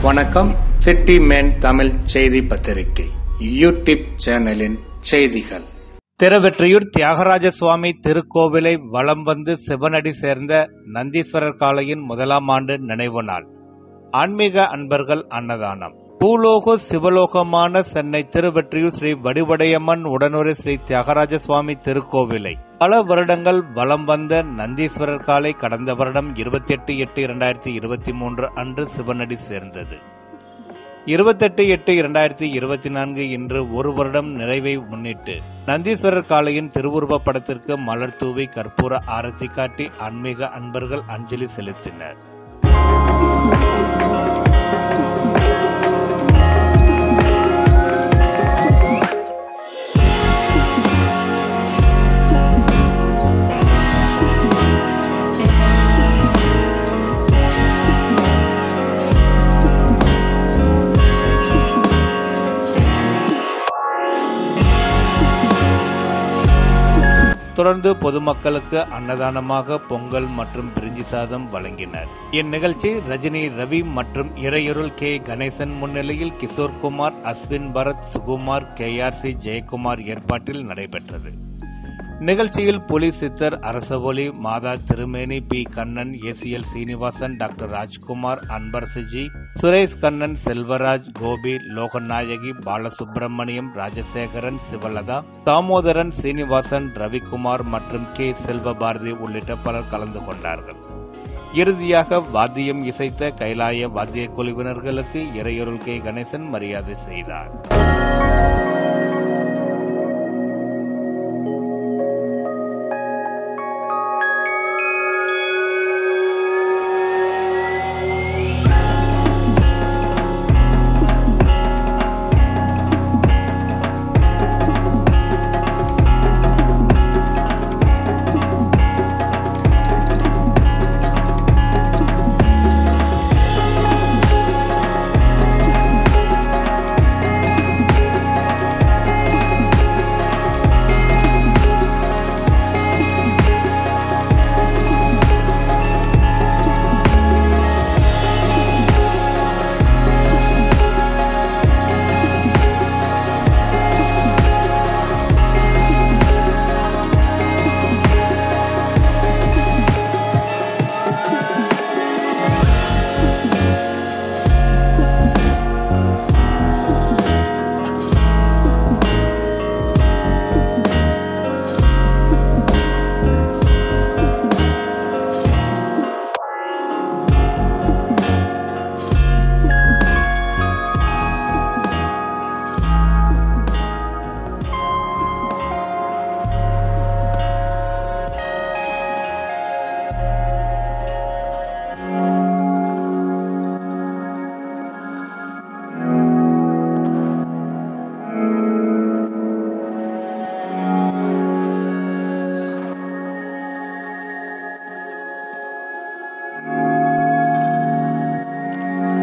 வணக்கம். City man Tamil செய்தி பத்திரிகை யூடியூப் சேனலின் செய்திகள். திருவெற்றியூர் தியாகராஜ சுவாமி திருக்கோவிலை வலம் வந்து சிவனடி சேர்ந்த நந்தீஸ்வரர் காளையின் 1ஆம் ஆண்டு நினைவு நாள். ஆன்மீக அன்பர்கள் அன்னதானம். பூலோக சிவலோகமான சென்னை திருவெற்றியூர் ஸ்ரீ வடிவடையம்மன் உடனுரை ஸ்ரீ தியாகராஜ சுவாமி திருக்கோவிலை பல வருடங்கள் வலம் வந்த நந்தீஸ்வரர் காளை கடந்த வருடம் 28/8/2023 அன்று சிவனடி சேர்ந்தது. 28/8/2024 இன்று ஒரு வருடம் நிறைவை முன்னிட்டு நந்தீஸ்வரர் காளையின் திருவுருவ படத்திற்கு மலர் தூவி கற்பூர ஆரத்தி காட்டி ஆன்மீக அன்பர்கள் அஞ்சலி செலுத்தினர். தொடர்ந்து பொதுமக்களுக்கு அன்னதானமாக பொங்கல் மற்றும் பிரிஞ்சி சாதம் வழங்கினர். இந்நிகழ்ச்சி ரஜினி ரவி மற்றும் இறையருள் கே கணேசன் முன்னிலையில் கிஷோர் குமார், அஸ்வின் பரத், சுகுமார், KRC ஜெயக்குமார் ஏற்பாட்டில் நடைபெற்றது. நிகழ்ச்சியில் புலி சித்தர், Arasavoli, Matha Thirumeni, P Kannan, ACL Srinivasan, doctor Rajkumar, Anbarasuji, Suresh Kannan, Selvaraj, Gopi, Loganayaki, Balasubramaniam, Rajasekaran, Sivalatha, Damodaran, Srinivasan, Ravikumar மற்றும் K செல்வபாரதி உள்ளிட்ட பலர் கலந்து கொண்டார்கள். இறுதியாக வாத்தியம் இசைத்த கைலாய வாத்திய குழுவினர்களுக்கு இறையருள் கே கணேசன் மரியாதை செய்தார்.